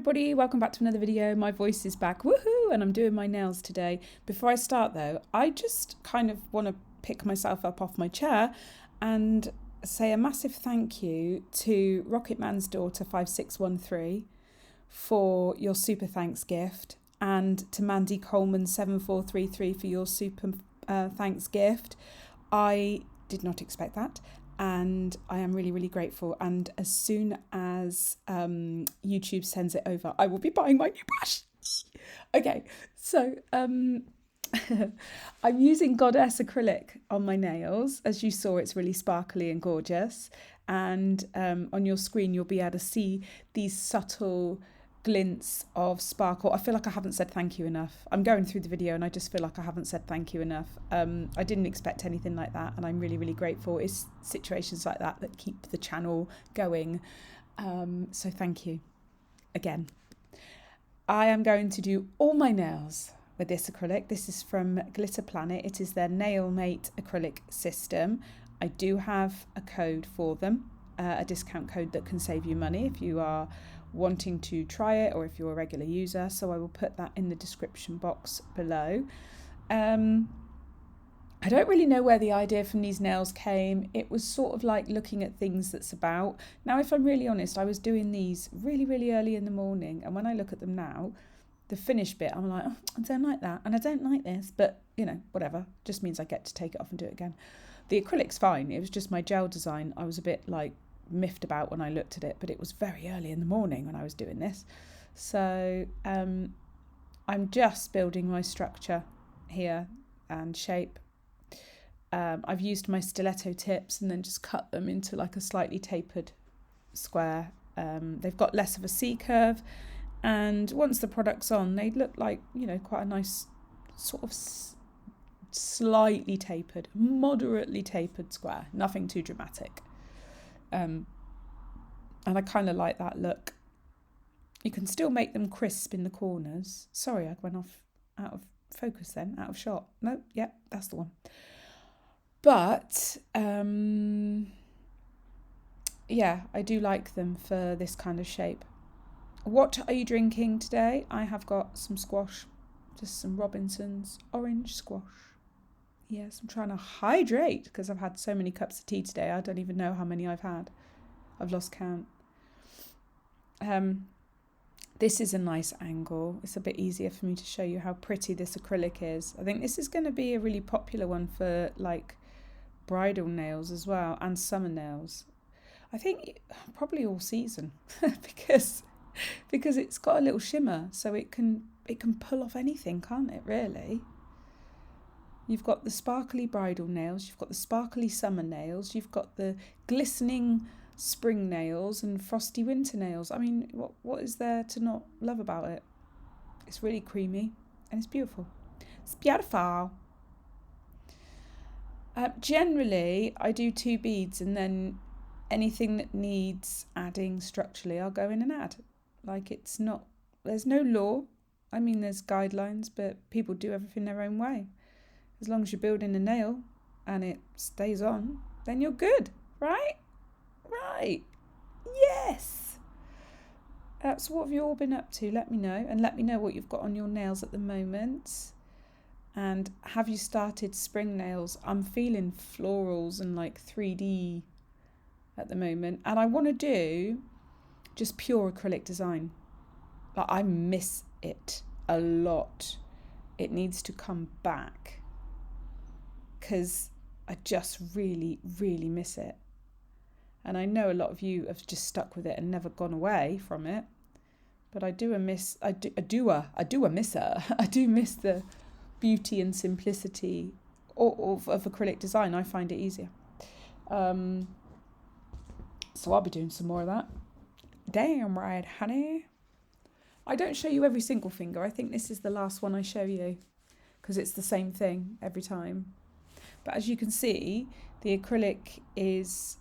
everybody, welcome back to another video. My voice is back, woohoo, and I'm doing my nails today. Before I start though, I just kind of want to pick myself up off my chair and say a massive thank you to Rocketman's daughter 5613 for your super thanks gift, and to Mandy Coleman 7433 for your super thanks gift. I did not expect that, and I am really grateful, and as soon as YouTube sends it over, I will be buying my new brush. Okay, so I'm using Goddess acrylic on my nails. As you saw, it's really sparkly and gorgeous, and on your screen you'll be able to see these subtle glints of sparkle. I feel like I haven't said thank you enough. I'm going through the video and I just feel like I haven't said thank you enough. I didn't expect anything like that, and I'm really grateful. It's situations like that that keep the channel going. So thank you again. I am going to do all my nails with this acrylic. This is from Glitter Planet. It is their Nail Mate acrylic system. I do have a code for them, a discount code that can save you money if you are wanting to try it, or if you're a regular user, so I will put that in the description box below. I don't really know where the idea from these nails came. It was sort of like looking at things that's about. Now, if I'm really honest, I was doing these really early in the morning, and when I look at them now, the finished bit, I'm like, oh, I don't like that, and I don't like this, but you know, whatever, just means I get to take it off and do it again. The acrylic's fine. It was just my gel design I was a bit like miffed about when I looked at it, but it was very early in the morning when I was doing this. So I'm just building my structure here and shape. I've used my stiletto tips and then just cut them into like a slightly tapered square. They've got less of a C curve, and once the product's on, they look like, you know, quite a nice sort of slightly tapered, moderately tapered square, nothing too dramatic. And I kind of like that look. You can still make them crisp in the corners. Sorry, I went off out of focus then, out of shot. No, yeah, that's the one. But yeah, I do like them for this kind of shape. What are you drinking today? I have got some squash, just some Robinson's orange squash. Yes, I'm trying to hydrate because I've had so many cups of tea today. I don't even know how many I've had. I've lost count. This is a nice angle. It's a bit easier for me to show you how pretty this acrylic is. I think this is going to be a really popular one for like bridal nails as well, and summer nails. I think probably all season because it's got a little shimmer, so it can pull off anything, can't it, really? You've got the sparkly bridal nails, you've got the sparkly summer nails, you've got the glistening spring nails and frosty winter nails. I mean, what is there to not love about it? It's really creamy and it's beautiful. It's beautiful. Generally, I do 2 beads, and then anything that needs adding structurally, I'll go in and add. Like, it's not, there's no law. I mean, there's guidelines, but people do everything their own way. As long as you're building a nail and it stays on, then you're good, right? Right. Yes. So what have you all been up to? Let me know, and let me know what you've got on your nails at the moment. And have you started spring nails? I'm feeling florals and like 3D at the moment, and I want to do just pure acrylic design. But I miss it a lot. It needs to come back because I just really miss it. And I know a lot of you have just stuck with it and never gone away from it. But I do miss her. I do miss the beauty and simplicity of acrylic design. I find it easier. So I'll be doing some more of that. Damn right, honey. I don't show you every single finger. I think this is the last one I show you because it's the same thing every time. But as you can see, the acrylic is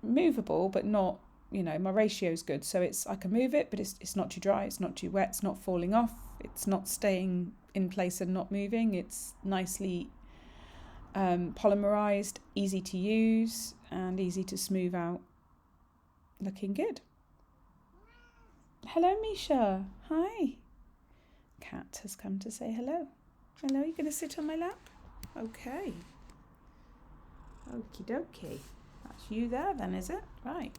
movable, but not, you know, my ratio is good. So I can move it, but it's not too dry, it's not too wet, it's not falling off, it's not staying in place and not moving. It's nicely polymerized, easy to use and easy to smooth out. Looking good. Hello, Misha. Hi. Cat has come to say hello. Hello, you going to sit on my lap? Okay. Okie dokie. That's you there then, is it? Right.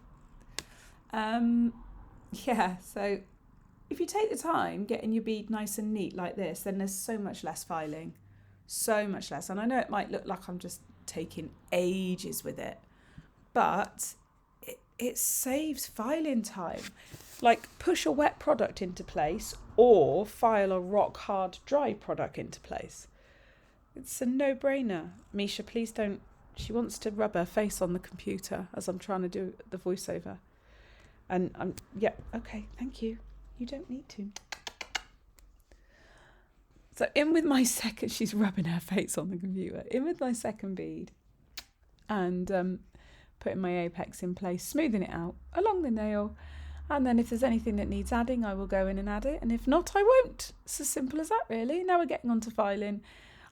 Yeah, so if you take the time getting your bead nice and neat like this, then there's so much less filing. So much less. And I know it might look like I'm just taking ages with it, but it saves filing time. Like, push a wet product into place or file a rock hard dry product into place. It's a no-brainer. Misha, please don't. She wants to rub her face on the computer as I'm trying to do the voiceover. And yeah, okay, thank you. You don't need to. So in with my second, she's rubbing her face on the computer. In with my second bead and putting my apex in place, smoothing it out along the nail. And then if there's anything that needs adding, I will go in and add it. And if not, I won't. It's as simple as that, really. Now we're getting on to filing.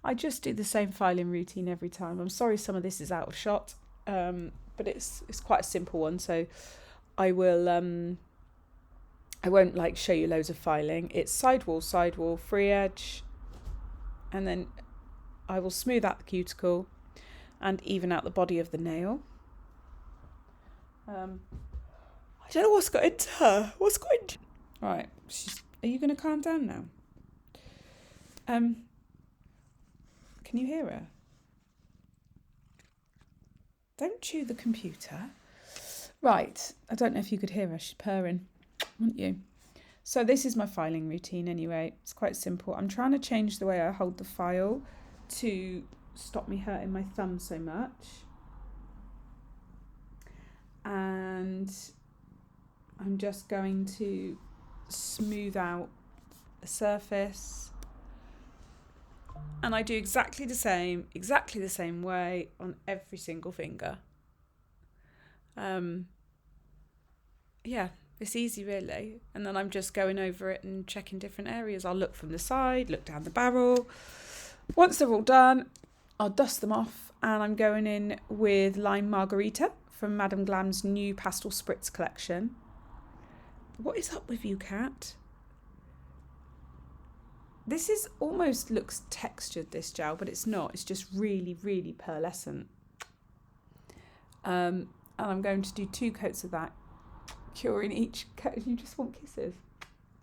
I just do the same filing routine every time. I'm sorry some of this is out of shot, but it's quite a simple one. So I won't like show you loads of filing. It's sidewall, free edge, and then I will smooth out the cuticle and even out the body of the nail. I don't know what's got into her. What's got into... Right, are you going to calm down now? Can you hear her? Don't chew the computer. Right, I don't know if you could hear her. She's purring, wouldn't you? So this is my filing routine anyway. It's quite simple. I'm trying to change the way I hold the file to stop me hurting my thumb so much. And I'm just going to smooth out the surface. And I do exactly the same way on every single finger. Yeah, it's easy really. And then I'm just going over it and checking different areas. I'll look from the side, look down the barrel. Once they're all done, I'll dust them off and I'm going in with Lime Margarita from Madame Glam's new Pastel Spritz collection. What is up with you, Cat? This is almost looks textured, this gel, but it's not. It's just really, really pearlescent. And I'm going to do 2 coats of that, curing each coat. You just want kisses.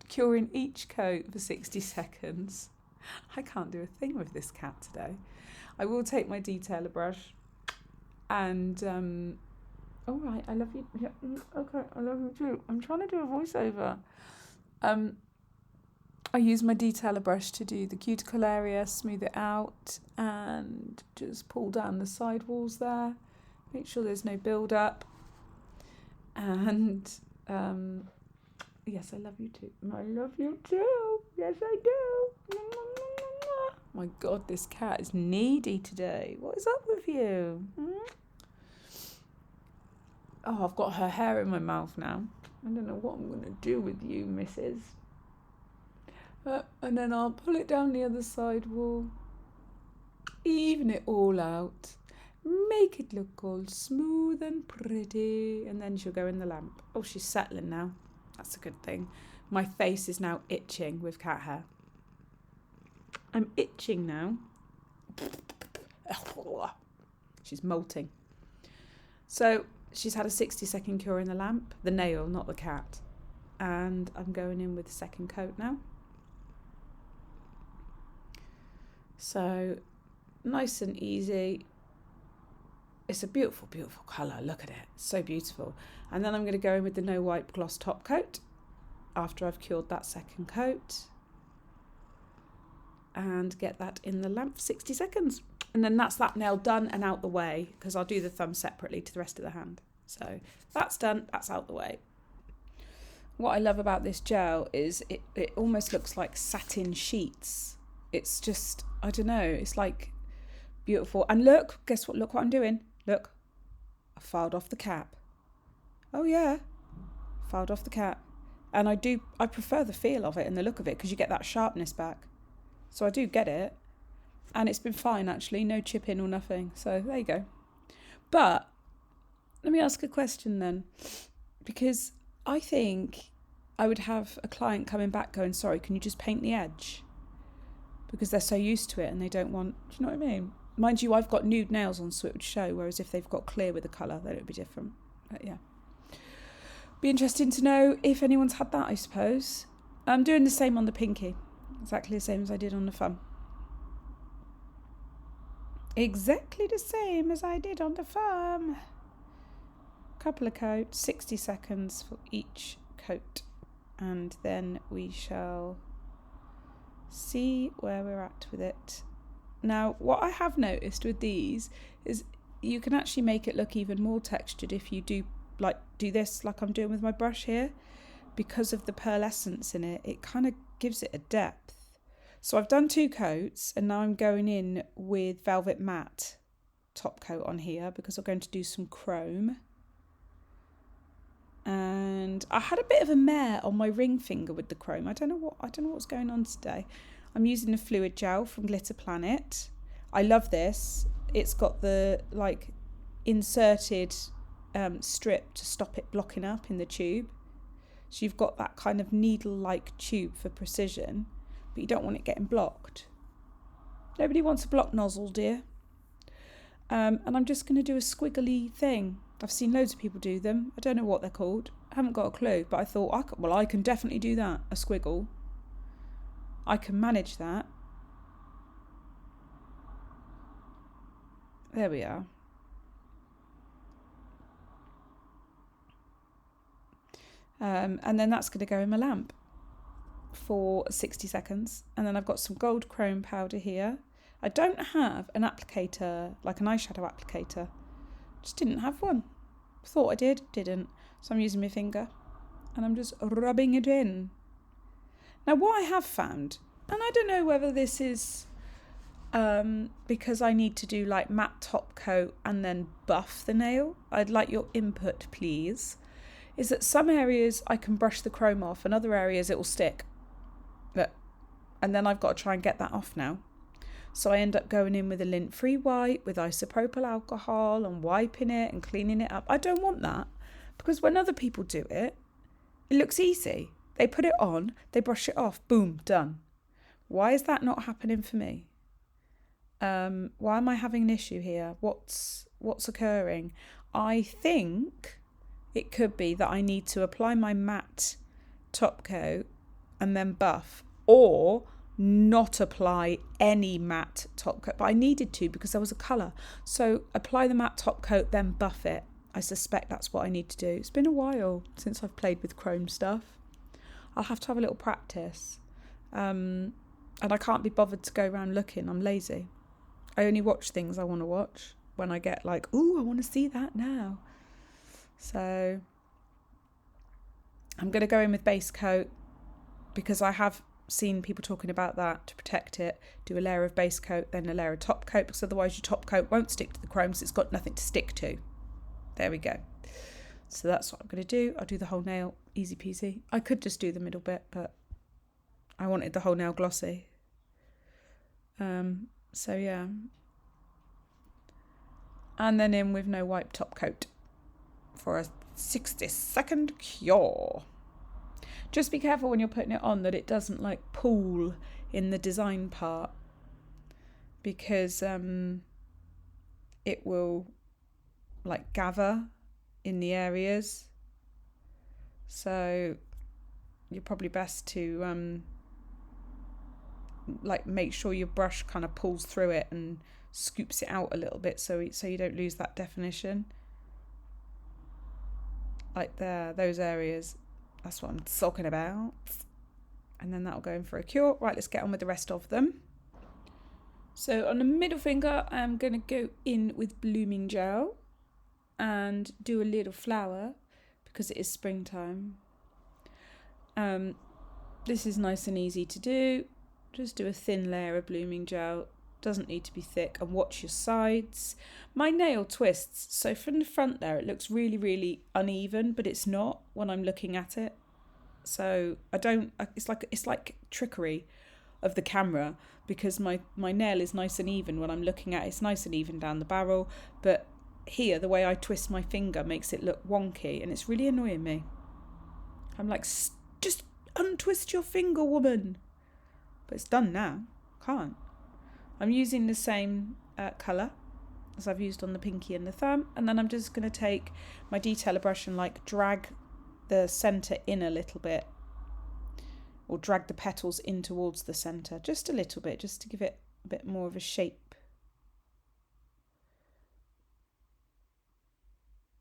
Curing each coat for 60 seconds. I can't do a thing with this cat today. I will take my detailer brush and... all right, I love you. Yeah, okay, I love you too. I'm trying to do a voiceover. I use my detailer brush to do the cuticle area, smooth it out, and just pull down the side walls there. Make sure there's no build up. And yes, I love you too. I love you too. Yes, I do. My God, this cat is needy today. What is up with you? Oh, I've got her hair in my mouth now. I don't know what I'm going to do with you, missus. And then I'll pull it down the other side wall. Even it all out. Make it look all smooth and pretty. And then she'll go in the lamp. Oh, she's settling now. That's a good thing. My face is now itching with cat hair. I'm itching now. She's molting. So she's had a 60-second cure in the lamp. The nail, not the cat. And I'm going in with the second coat now. So nice and easy. It's a beautiful, beautiful colour. Look at it. So beautiful. And then I'm going to go in with the No Wipe Gloss top coat after I've cured that second coat. And get that in the lamp for 60 seconds. And then that's that nail done and out the way, because I'll do the thumb separately to the rest of the hand. So that's done, that's out the way. What I love about this gel is it almost looks like satin sheets. It's just, I don't know, it's like beautiful. And look, guess what? Look what I'm doing. Look, I filed off the cap. Oh yeah, filed off the cap. And I prefer the feel of it and the look of it because you get that sharpness back. So I do get it. And it's been fine actually, no chipping or nothing. So there you go. But let me ask a question then. Because I think I would have a client coming back going, sorry, can you just paint the edge? Because they're so used to it and they don't want, do you know what I mean? Mind you, I've got nude nails on, so it would show, whereas if they've got clear with the colour, then it would be different. But yeah. Be interesting to know if anyone's had that, I suppose. I'm doing the same on the pinky. Exactly the same as I did on the thumb. Exactly the same as I did on the thumb. Couple of coats, 60 seconds for each coat. And then we shall see where we're at with it. Now, what I have noticed with these is you can actually make it look even more textured if you do this like I'm doing with my brush here. Because of the pearlescence in it, it kind of gives it a depth. So I've done 2 coats and now I'm going in with Velvet Matte top coat on here because I'm going to do some chrome. And I had a bit of a mare on my ring finger with the chrome. I don't know what's going on today. I'm using the fluid gel from Glitter Planet. I love this. It's got the inserted strip to stop it blocking up in the tube. So you've got that kind of needle-like tube for precision, but you don't want it getting blocked. Nobody wants a blocked nozzle, dear. And I'm just going to do a squiggly thing. I've seen loads of people do them. I don't know what they're called. I haven't got a clue, but I thought, I can definitely do that, a squiggle. I can manage that. There we are. And then that's going to go in my lamp for 60 seconds. And then I've got some gold chrome powder here. I don't have an applicator, like an eyeshadow applicator. Just didn't have one. Thought I did, didn't. So I'm using my finger and I'm just rubbing it in. Now what I have found, and I don't know whether this is because I need to do like matte top coat and then buff the nail. I'd like your input, please. Is that some areas I can brush the chrome off and other areas it will stick. And then I've got to try and get that off now. So I end up going in with a lint-free wipe with isopropyl alcohol and wiping it and cleaning it up. I don't want that because when other people do it, it looks easy. They put it on, they brush it off, boom, done. Why is that not happening for me? Why am I having an issue here? What's occurring? I think it could be that I need to apply my matte top coat and then buff, or not apply any matte top coat, but I needed to because there was a colour. So apply the matte top coat, then buff it. I suspect that's what I need to do. It's been a while since I've played with chrome stuff. I'll have to have a little practice. And I can't be bothered to go around looking. I'm lazy. I only watch things I want to watch when I get like, ooh, I want to see that now. So I'm going to go in with base coat because I have seen people talking about that to protect it. Do a layer of base coat, then a layer of top coat, because otherwise your top coat won't stick to the chrome because it's got nothing to stick to. There we go. So that's what I'm going to do. I'll do the whole nail, easy peasy. I could just do the middle bit, but I wanted the whole nail glossy. So yeah. And then in with no wipe top coat for a 60-second cure. Just be careful when you're putting it on that it doesn't like pool in the design part, because it will like gather in the areas. So you're probably best to like make sure your brush kind of pulls through it and scoops it out a little bit so you don't lose that definition. Like there, those areas. That's what I'm talking about. And then that'll go in for a cure. Right, let's get on with the rest of them. So on the middle finger, I'm going to go in with blooming gel and do a little flower because it is springtime. This is nice and easy to do. Just do a thin layer of blooming gel. Doesn't need to be thick, and watch your sides. My nail twists, so from the front there it looks really, really uneven, but it's not when I'm looking at it. So it's like trickery of the camera, because my nail is nice and even when I'm looking at it. It's nice and even down the barrel, but here the way I twist my finger makes it look wonky, and it's really annoying me. I'm like Just untwist your finger, woman. But it's done now. Can't. I'm using the same colour as I've used on the pinky and the thumb, and then I'm just going to take my detailer brush and like drag the centre in a little bit, or drag the petals in towards the centre just a little bit, just to give it a bit more of a shape.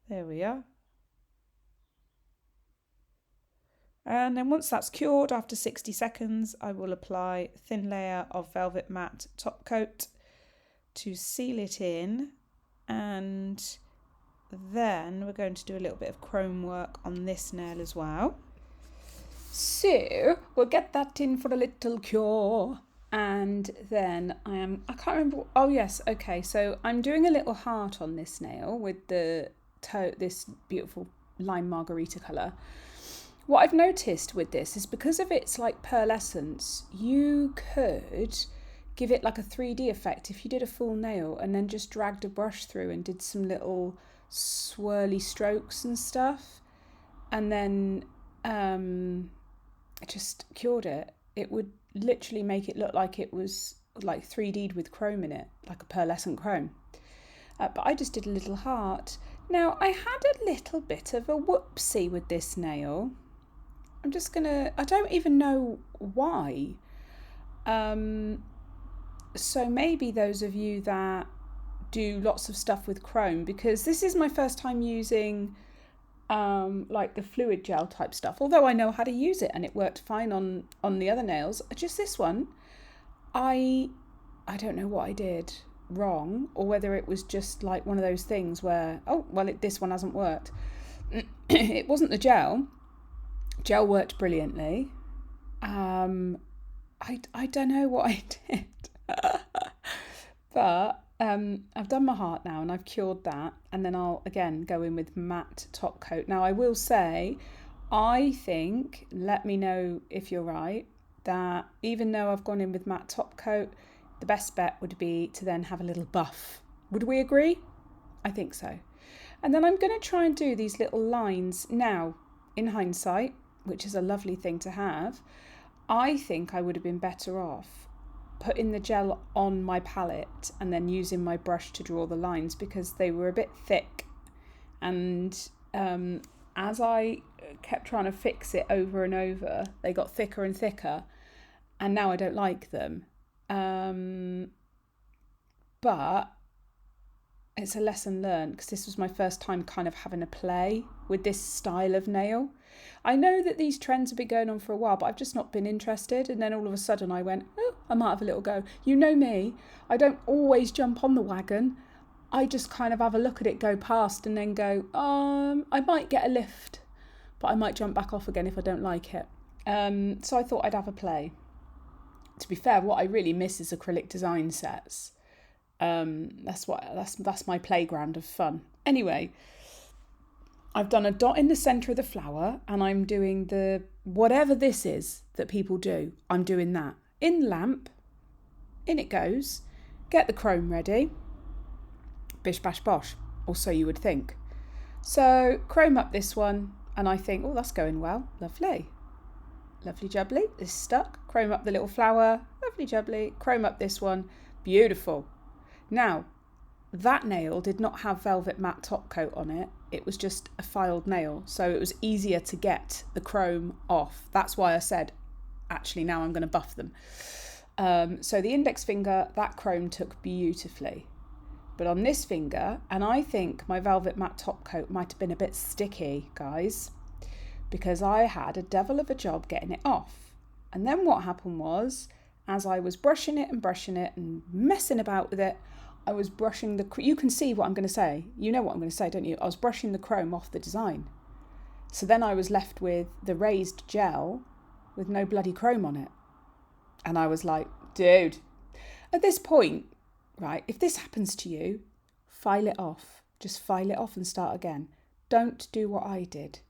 There we are. And then once that's cured, after 60 seconds, I will apply a thin layer of Velvet Matte top coat to seal it in, and then we're going to do a little bit of chrome work on this nail as well. So we'll get that in for a little cure, and then I can't remember. Oh yes, okay. So I'm doing a little heart on this nail with this beautiful lime margarita colour. What I've noticed with this is because of its like pearlescence, you could give it like a 3D effect if you did a full nail and then just dragged a brush through and did some little swirly strokes and stuff, and then just cured it. It would literally make it look like it was like 3D'd with chrome in it, like a pearlescent chrome. But I just did a little heart. Now, I had a little bit of a whoopsie with this nail. I don't even know why. So maybe those of you that do lots of stuff with chrome, because this is my first time using like the fluid gel type stuff, although I know how to use it and it worked fine on the other nails. Just this one, I don't know what I did wrong, or whether it was just like one of those things where, oh well, this one hasn't worked. It wasn't the gel worked brilliantly. I don't know what I did. But I've done my heart now and I've cured that, and then I'll again go in with matte top coat. Now I will say, I think, let me know if you're right, that even though I've gone in with matte top coat, the best bet would be to then have a little buff. Would we agree? I think so. And then I'm going to try and do these little lines. Now, in hindsight, which is a lovely thing to have, I think I would have been better off putting the gel on my palette and then using my brush to draw the lines, because they were a bit thick, and as I kept trying to fix it over and over, they got thicker and thicker, and now I don't like them. But it's a lesson learned, because this was my first time kind of having a play with this style of nail. I know that these trends have been going on for a while, but I've just not been interested. And then all of a sudden I went, oh, I might have a little go. You know me, I don't always jump on the wagon. I just kind of have a look at it go past and then go, I might get a lift, but I might jump back off again if I don't like it. So I thought I'd have a play. To be fair, what I really miss is acrylic design sets. That's my playground of fun. Anyway, I've done a dot in the centre of the flower, and I'm doing the whatever this is that people do. I'm doing that in lamp. In it goes. Get the chrome ready. Bish bash bosh, or so you would think. So chrome up this one, and I think, oh, that's going well. Lovely. Lovely jubbly. It's stuck. Chrome up the little flower. Lovely jubbly. Chrome up this one. Beautiful. Now, that nail did not have velvet matte top coat on it. It was just a filed nail, so it was easier to get the chrome off. That's why I said, actually, now I'm going to buff them. So the index finger, that chrome took beautifully. But on this finger, and I think my velvet matte top coat might have been a bit sticky, guys, because I had a devil of a job getting it off. And then what happened was, as I was brushing it and messing about with it, I was brushing you can see what I'm going to say. You know what I'm going to say, don't you? I was brushing the chrome off the design. So then I was left with the raised gel with no bloody chrome on it. And I was like, dude, at this point, right, if this happens to you, file it off. Just file it off and start again. Don't do what I did,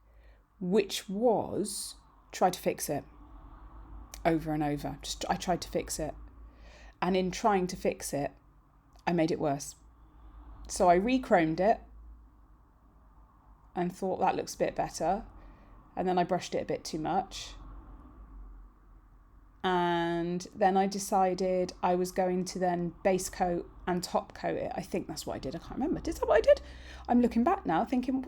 which was try to fix it over and over. I tried to fix it. And in trying to fix it, I made it worse. So I re-chromed it and thought that looks a bit better. And then I brushed it a bit too much. And then I decided I was going to then base coat and top coat it. I think that's what I did. I can't remember. Is that what I did? I'm looking back now thinking,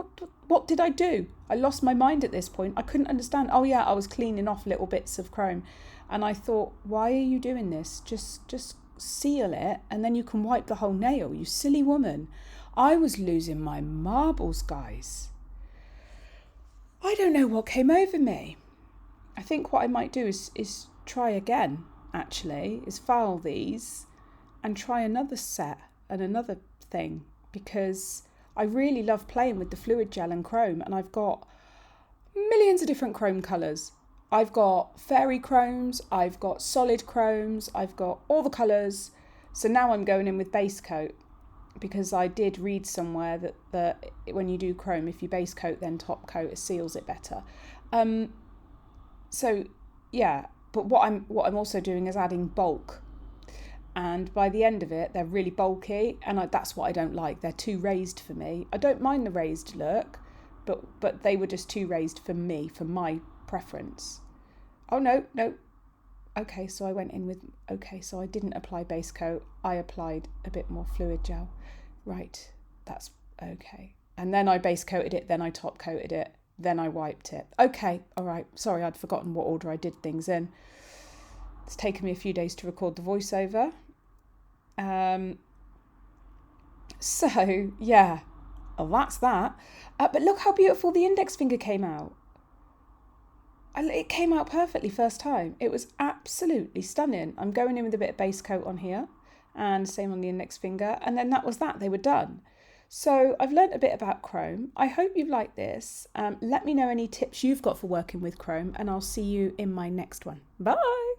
what did I do? I lost my mind at this point. I couldn't understand. Oh yeah, I was cleaning off little bits of chrome. And I thought, why are you doing this? Just seal it and then you can wipe the whole nail, you silly woman. I was losing my marbles, guys. I don't know what came over me. I think what I might do is try again, actually, is file these and try another set and another thing, because I really love playing with the fluid gel and chrome, and I've got millions of different chrome colours. I've got fairy chromes, I've got solid chromes, I've got all the colours. So now I'm going in with base coat, because I did read somewhere that when you do chrome, if you base coat then top coat, it seals it better. So yeah, but what I'm also doing is adding bulk, and by the end of it they're really bulky, and that's what I don't like. They're too raised for me. I don't mind the raised look, but they were just too raised for me, for my preference. Oh no. Okay, so I went in with, so I didn't apply base coat, I applied a bit more fluid gel. Right, that's okay. And then I base coated it, then I top coated it, then I wiped it. Okay, all right. Sorry, I'd forgotten what order I did things in. It's taken me a few days to record the voiceover. So, yeah, well, that's that. But look how beautiful the index finger came out. It came out perfectly first time. It was absolutely stunning. I'm going in with a bit of base coat on here, and same on the index finger, and then that was that. They were done. So I've learnt a bit about chrome. I hope you've liked this. Let me know any tips you've got for working with chrome, and I'll see you in my next one. Bye!